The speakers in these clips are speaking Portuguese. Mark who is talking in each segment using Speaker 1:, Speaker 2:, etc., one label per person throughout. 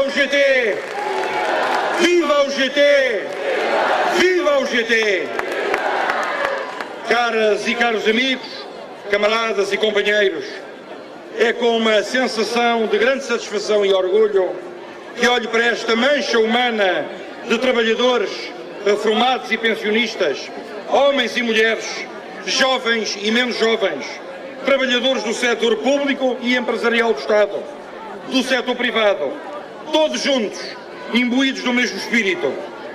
Speaker 1: Viva o GT! Viva o GT! Viva o GT! Caras e caros amigos, camaradas e companheiros, é com uma sensação de grande satisfação e orgulho que olho para esta mancha humana de trabalhadores, reformados e pensionistas, homens e mulheres, jovens e menos jovens, trabalhadores do setor público e empresarial do Estado, do setor privado, todos juntos, imbuídos do mesmo espírito,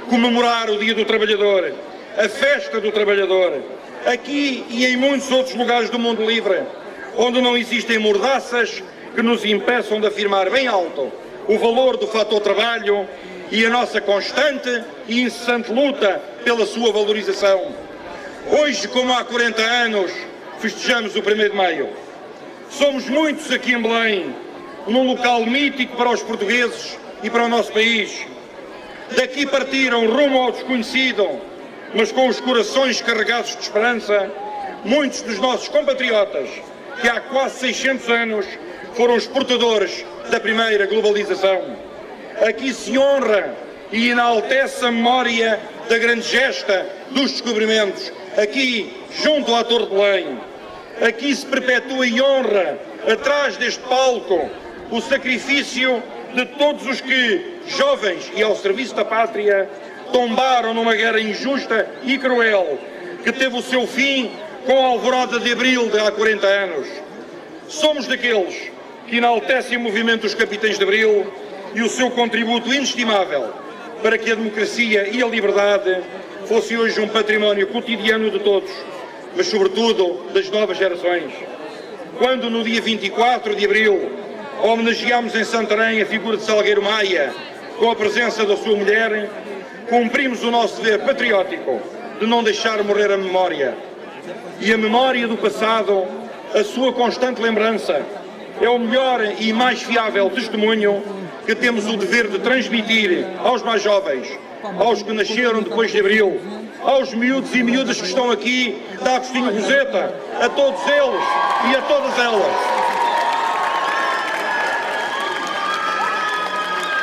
Speaker 1: comemorar o Dia do Trabalhador, a festa do trabalhador, aqui e em muitos outros lugares do mundo livre, onde não existem mordaças que nos impeçam de afirmar bem alto o valor do fator trabalho e a nossa constante e incessante luta pela sua valorização. Hoje, como há 40 anos, festejamos o 1º de Maio. Somos muitos aqui em Belém, num local mítico para os portugueses e para o nosso país. Daqui partiram rumo ao desconhecido, mas com os corações carregados de esperança, muitos dos nossos compatriotas, que há quase 600 anos foram os portadores da primeira globalização. Aqui se honra e enaltece a memória da grande gesta dos descobrimentos, aqui junto à Torre de Belém. Aqui se perpetua e honra, atrás deste palco, o sacrifício de todos os que, jovens e ao serviço da pátria, tombaram numa guerra injusta e cruel, que teve o seu fim com a alvorada de abril de há 40 anos. Somos daqueles que enaltecem o movimento dos capitães de abril e o seu contributo inestimável para que a democracia e a liberdade fossem hoje um património cotidiano de todos, mas sobretudo das novas gerações. Quando no dia 24 de abril homenageámos em Santarém a figura de Salgueiro Maia com a presença da sua mulher, cumprimos o nosso dever patriótico de não deixar morrer a memória. E a memória do passado, a sua constante lembrança, é o melhor e mais fiável testemunho que temos o dever de transmitir aos mais jovens, aos que nasceram depois de abril, aos miúdos e miúdas que estão aqui da Agostinho Roseta, a todos eles e a todas elas.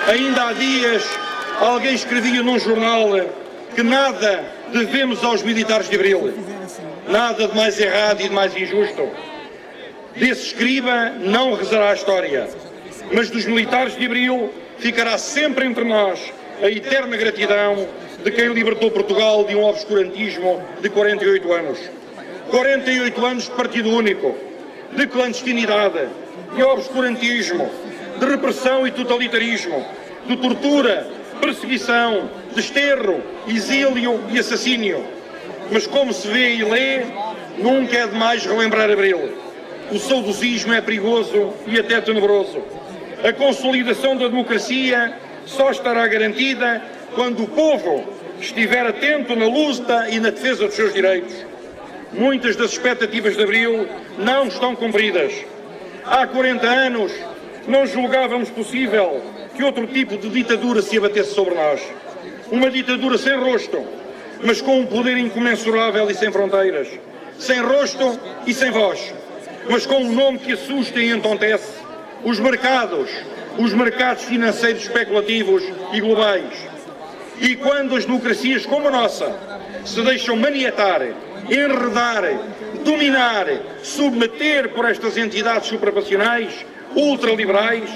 Speaker 1: Ainda há dias, alguém escrevia num jornal que nada devemos aos militares de abril, nada de mais errado e de mais injusto. Desse escriba não rezará a história, mas dos militares de abril ficará sempre entre nós a eterna gratidão de quem libertou Portugal de um obscurantismo de 48 anos. 48 anos de partido único, de clandestinidade, de obscurantismo, de repressão e totalitarismo, de tortura, perseguição, desterro, exílio e assassínio. Mas como se vê e lê, nunca é demais relembrar abril. O saudosismo é perigoso e até tenebroso. A consolidação da democracia só estará garantida quando o povo estiver atento na luta e na defesa dos seus direitos. Muitas das expectativas de abril não estão cumpridas. Há 40 anos não julgávamos possível que outro tipo de ditadura se abatesse sobre nós. Uma ditadura sem rosto, mas com um poder incomensurável e sem fronteiras. Sem rosto e sem voz, mas com um nome que assusta e entontece: os mercados financeiros especulativos e globais. E quando as democracias como a nossa se deixam maniatar, enredar, dominar, submeter por estas entidades suprapassionais, ultraliberais,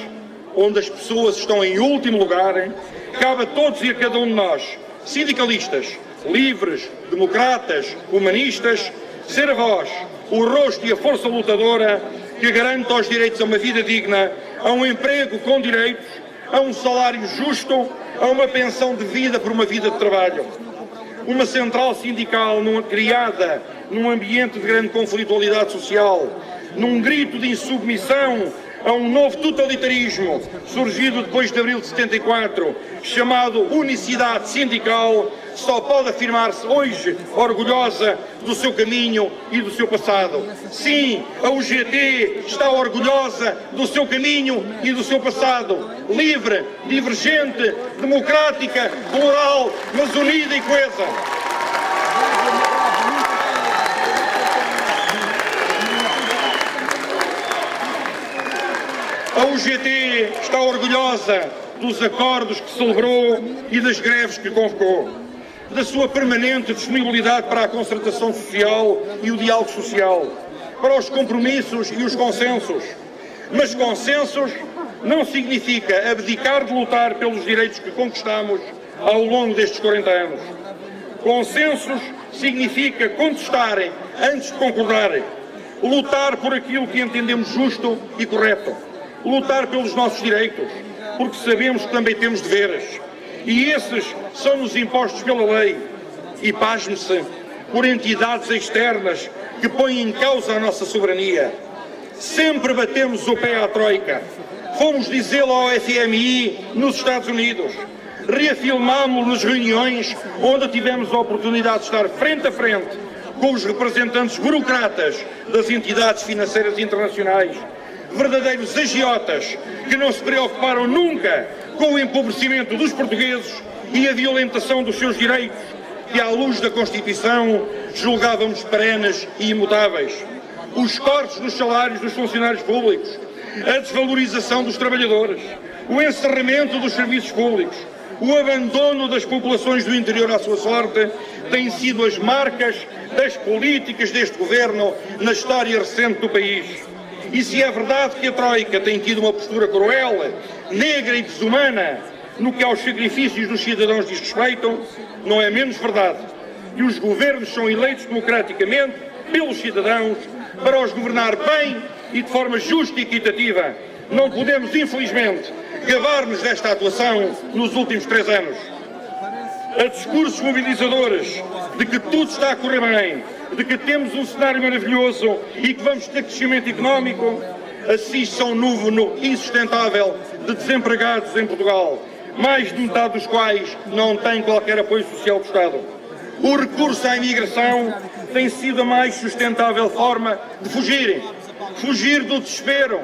Speaker 1: onde as pessoas estão em último lugar, cabe a todos e a cada um de nós, sindicalistas, livres, democratas, humanistas, ser a voz, o rosto e a força lutadora que garante aos direitos a uma vida digna, a um emprego com direitos, a um salário justo, a uma pensão de vida por uma vida de trabalho. Uma central sindical criada num ambiente de grande conflitualidade social, num grito de insubmissão a um novo totalitarismo surgido depois de abril de 74, chamado unicidade sindical, só pode afirmar-se hoje orgulhosa do seu caminho e do seu passado. Sim, a UGT está orgulhosa do seu caminho e do seu passado, livre, divergente, democrática, plural, mas unida e coesa. A UGT está orgulhosa dos acordos que celebrou e das greves que convocou, da sua permanente disponibilidade para a concertação social e o diálogo social, para os compromissos e os consensos. Mas consensos não significa abdicar de lutar pelos direitos que conquistamos ao longo destes 40 anos. Consensos significa contestarem antes de concordarem, lutar por aquilo que entendemos justo e correto, lutar pelos nossos direitos, porque sabemos que também temos deveres. E esses são-nos impostos pela lei e, pasme-se, por entidades externas que põem em causa a nossa soberania. Sempre batemos o pé à Troika. Fomos dizê-lo ao FMI nos Estados Unidos. Reafirmámo-lo nas reuniões onde tivemos a oportunidade de estar frente a frente com os representantes burocratas das entidades financeiras internacionais, verdadeiros agiotas que não se preocuparam nunca com o empobrecimento dos portugueses e a violentação dos seus direitos, que à luz da Constituição julgávamos perenes e imutáveis. Os cortes nos salários dos funcionários públicos, a desvalorização dos trabalhadores, o encerramento dos serviços públicos, o abandono das populações do interior à sua sorte, têm sido as marcas das políticas deste governo na história recente do país. E se é verdade que a Troika tem tido uma postura cruel, negra e desumana no que aos sacrifícios dos cidadãos diz respeito, não é menos verdade que os governos são eleitos democraticamente pelos cidadãos para os governar bem e de forma justa e equitativa. Não podemos, infelizmente, gabar-nos desta atuação nos últimos 3 anos. A discursos mobilizadores de que tudo está a correr bem, de que temos um cenário maravilhoso e que vamos ter crescimento económico, assiste a um número insustentável de desempregados em Portugal, mais de metade dos quais não têm qualquer apoio social do Estado. O recurso à imigração tem sido a mais sustentável forma de fugir do desespero,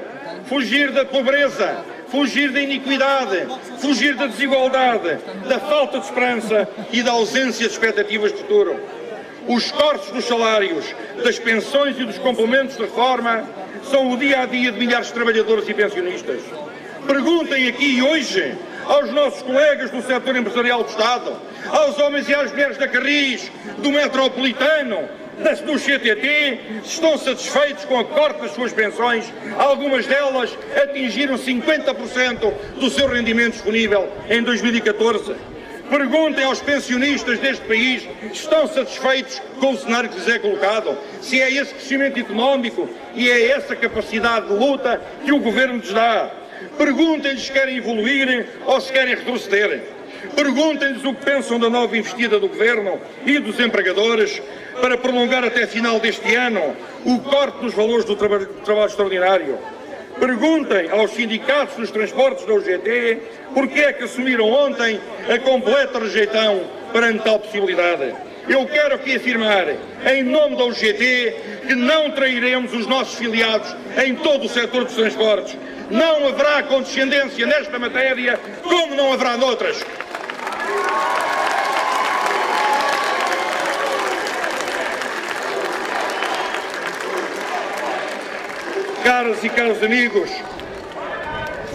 Speaker 1: fugir da pobreza, fugir da iniquidade, fugir da desigualdade, da falta de esperança e da ausência de expectativas de futuro. Os cortes dos salários, das pensões e dos complementos de reforma são o dia-a-dia de milhares de trabalhadores e pensionistas. Perguntem aqui hoje aos nossos colegas do setor empresarial do Estado, aos homens e às mulheres da Carris, do Metropolitano, do CTT, se estão satisfeitos com a corte das suas pensões. Algumas delas atingiram 50% do seu rendimento disponível em 2014. Perguntem aos pensionistas deste país se estão satisfeitos com o cenário que lhes é colocado, se é esse crescimento económico e é essa capacidade de luta que o Governo lhes dá. Perguntem-lhes se querem evoluir ou se querem retroceder. Perguntem-lhes o que pensam da nova investida do Governo e dos empregadores para prolongar até final deste ano o corte dos valores do trabalho extraordinário. Perguntem aos sindicatos dos transportes da UGT porque é que assumiram ontem a completa rejeição perante tal possibilidade. Eu quero aqui afirmar, em nome da UGT, que não trairemos os nossos filiados em todo o setor dos transportes. Não haverá condescendência nesta matéria, como não haverá noutras. Caras e caros amigos,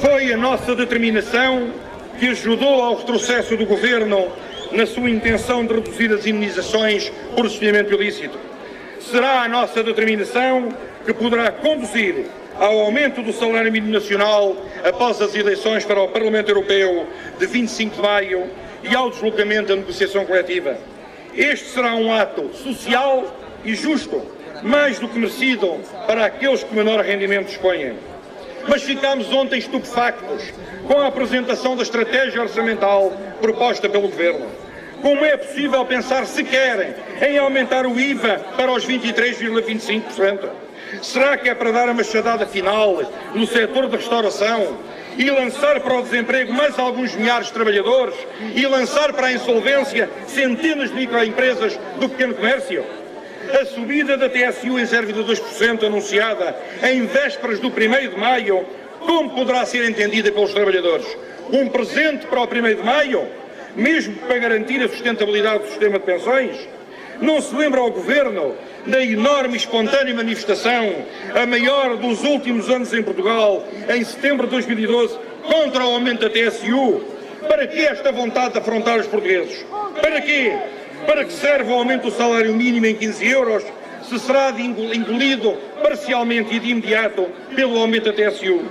Speaker 1: foi a nossa determinação que ajudou ao retrocesso do Governo na sua intenção de reduzir as indenizações por desviamento ilícito. Será a nossa determinação que poderá conduzir ao aumento do salário mínimo nacional após as eleições para o Parlamento Europeu de 25 de maio e ao deslocamento da negociação coletiva. Este será um ato social e justo, mais do que merecido para aqueles que menor rendimento dispõem. Mas ficámos ontem estupefactos com a apresentação da estratégia orçamental proposta pelo Governo. Como é possível pensar sequer em aumentar o IVA para os 23,25%? Será que é para dar a machadada final no setor da restauração e lançar para o desemprego mais alguns milhares de trabalhadores e lançar para a insolvência centenas de microempresas do pequeno comércio? A subida da TSU em 0,2% anunciada em vésperas do 1º de maio, como poderá ser entendida pelos trabalhadores? Um presente para o 1º de maio? Mesmo para garantir a sustentabilidade do sistema de pensões? Não se lembra ao Governo da enorme e espontânea manifestação, a maior dos últimos anos em Portugal, em setembro de 2012, contra o aumento da TSU? Para que esta vontade de afrontar os portugueses? Para quê? Para que serve o aumento do salário mínimo em 15 euros, se será engolido parcialmente e de imediato pelo aumento da TSU?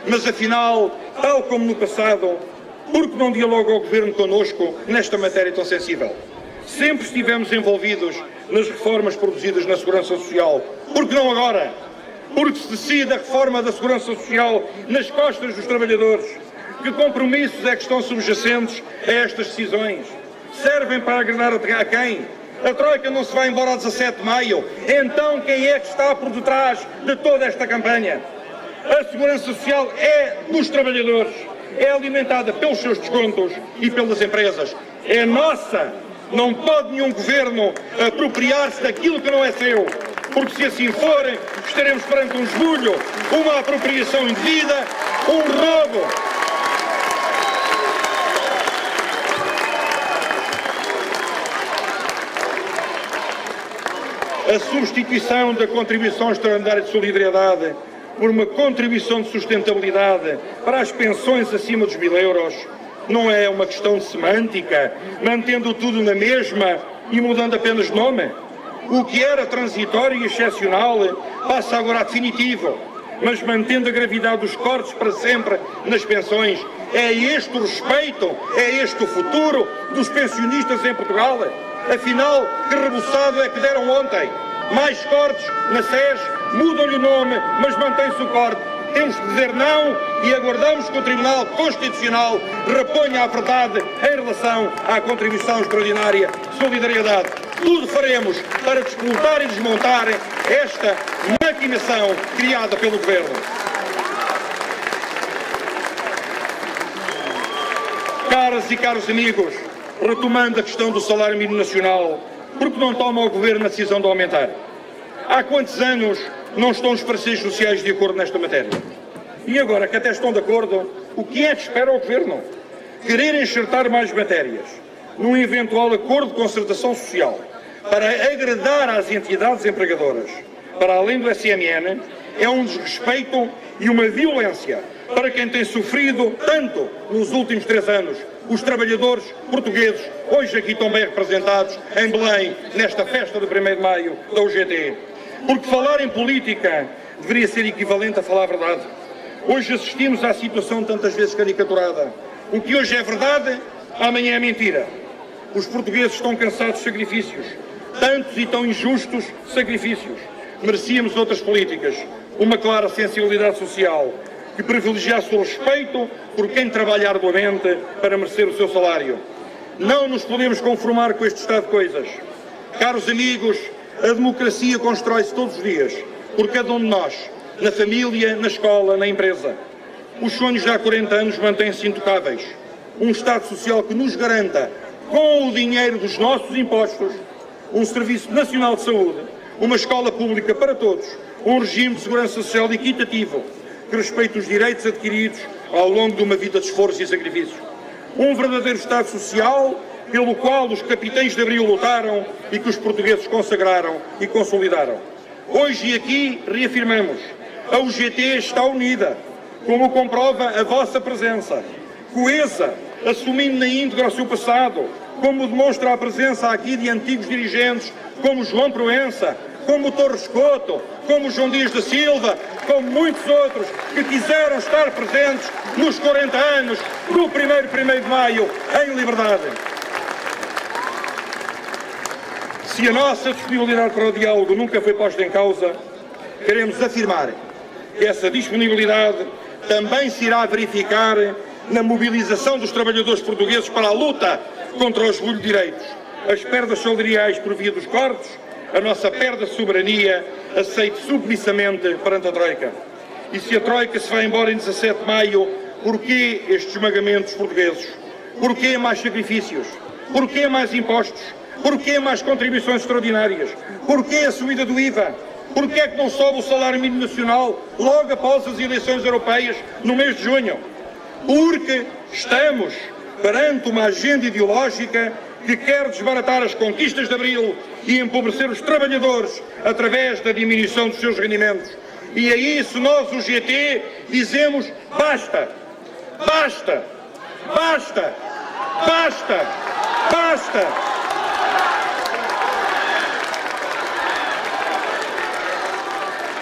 Speaker 1: Mas afinal, tal como no passado, por que não dialoga o Governo connosco nesta matéria tão sensível? Sempre estivemos envolvidos nas reformas produzidas na Segurança Social. Por que não agora? Porque se decide a reforma da Segurança Social nas costas dos trabalhadores. Que compromissos é que estão subjacentes a estas decisões? Servem para agradar a quem? A Troika não se vai embora a 17 de maio. Então quem é que está por detrás de toda esta campanha? A Segurança Social é dos trabalhadores. É alimentada pelos seus descontos e pelas empresas. É nossa. Não pode nenhum governo apropriar-se daquilo que não é seu. Porque se assim for, estaremos perante um esbulho, uma apropriação indevida, um roubo. A substituição da contribuição extraordinária de solidariedade por uma contribuição de sustentabilidade para as pensões acima dos 1000 euros não é uma questão de semântica, mantendo tudo na mesma e mudando apenas de nome. O que era transitório e excepcional passa agora a definitivo, mas mantendo a gravidade dos cortes para sempre nas pensões. É este o respeito, é este o futuro dos pensionistas em Portugal? Afinal, que reboçado é que deram ontem? Mais cortes na SES, mudam-lhe o nome, mas mantém-se o corte. Temos que dizer não e aguardamos que o Tribunal Constitucional reponha a verdade em relação à contribuição extraordinária de solidariedade. Tudo faremos para despoltar e desmontar esta maquinação criada pelo Governo. Caras e caros amigos, retomando a questão do salário mínimo nacional, por que não toma o Governo a decisão de aumentar? Há quantos anos não estão os parceiros sociais de acordo nesta matéria? E agora que até estão de acordo, o que é que espera o Governo? Querer enxertar mais matérias num eventual acordo de concertação social para agradar às entidades empregadoras, para além do SMN, é um desrespeito e uma violência para quem tem sofrido tanto nos últimos 3 anos, os trabalhadores portugueses, hoje aqui tão bem representados em Belém, nesta festa do 1º de Maio da UGT. Porque falar em política deveria ser equivalente a falar a verdade. Hoje assistimos à situação tantas vezes caricaturada. O que hoje é verdade, amanhã é mentira. Os portugueses estão cansados de sacrifícios, tantos e tão injustos sacrifícios. Merecíamos outras políticas, uma clara sensibilidade social, que privilegiasse o respeito por quem trabalha arduamente para merecer o seu salário. Não nos podemos conformar com este estado de coisas. Caros amigos, a democracia constrói-se todos os dias, por cada um de nós, na família, na escola, na empresa. Os sonhos de há 40 anos mantêm-se intocáveis. Um Estado Social que nos garanta, com o dinheiro dos nossos impostos, um Serviço Nacional de Saúde, uma escola pública para todos, um regime de segurança social equitativo, que respeite os direitos adquiridos ao longo de uma vida de esforço e sacrifício. Um verdadeiro Estado Social pelo qual os capitães de Abril lutaram e que os portugueses consagraram e consolidaram. Hoje e aqui reafirmamos, a UGT está unida, como comprova a vossa presença, coesa, assumindo na íntegra o seu passado, como demonstra a presença aqui de antigos dirigentes como João Proença, como Torres Couto, como João Dias da Silva, como muitos outros que quiseram estar presentes nos 40 anos do 1º de Maio em liberdade. Se a nossa disponibilidade para o diálogo nunca foi posta em causa, queremos afirmar que essa disponibilidade também se irá verificar na mobilização dos trabalhadores portugueses para a luta contra os esbulho de direitos, as perdas salariais por via dos cortes, a nossa perda de soberania aceite submissamente perante a Troika. E se a Troika se vai embora em 17 de maio, porquê estes esmagamentos portugueses? Porquê mais sacrifícios? Porquê mais impostos? Porquê mais contribuições extraordinárias? Porquê a subida do IVA? Porquê é que não sobe o salário mínimo nacional logo após as eleições europeias no mês de junho? Porque estamos perante uma agenda ideológica que quer desbaratar as conquistas de Abril e empobrecer os trabalhadores através da diminuição dos seus rendimentos. E a isso nós, o GT, dizemos basta, basta, basta, basta, basta.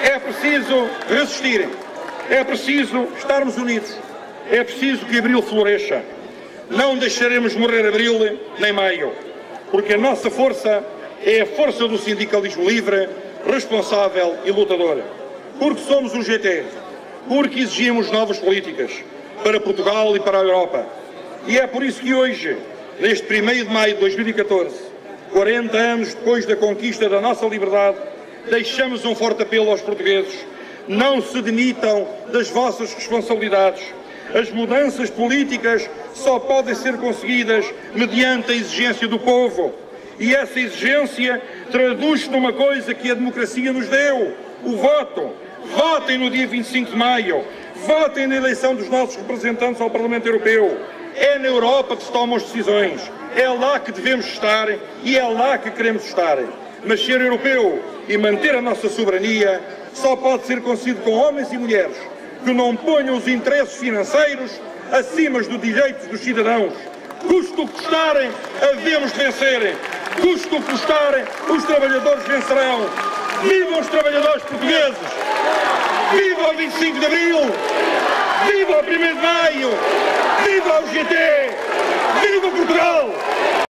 Speaker 1: É preciso resistir, é preciso estarmos unidos, é preciso que Abril floresça. Não deixaremos morrer Abril nem Maio, porque a nossa força é a força do sindicalismo livre, responsável e lutador. Porque somos o GT, porque exigimos novas políticas para Portugal e para a Europa. E é por isso que hoje, neste 1º de maio de 2014, 40 anos depois da conquista da nossa liberdade, deixamos um forte apelo aos portugueses: não se demitam das vossas responsabilidades. As mudanças políticas só podem ser conseguidas mediante a exigência do povo. E essa exigência traduz-se numa coisa que a democracia nos deu: o voto. Votem no dia 25 de maio. Votem na eleição dos nossos representantes ao Parlamento Europeu. É na Europa que se tomam as decisões. É lá que devemos estar e é lá que queremos estar. Mas ser europeu e manter a nossa soberania só pode ser conseguido com homens e mulheres que não ponham os interesses financeiros acima dos direitos dos cidadãos. Custo o que custarem, havemos de vencer. Custo o que custarem, os trabalhadores vencerão. Vivam os trabalhadores portugueses! Viva o 25 de Abril! Viva o 1º de Maio! Viva o GT! Viva Portugal!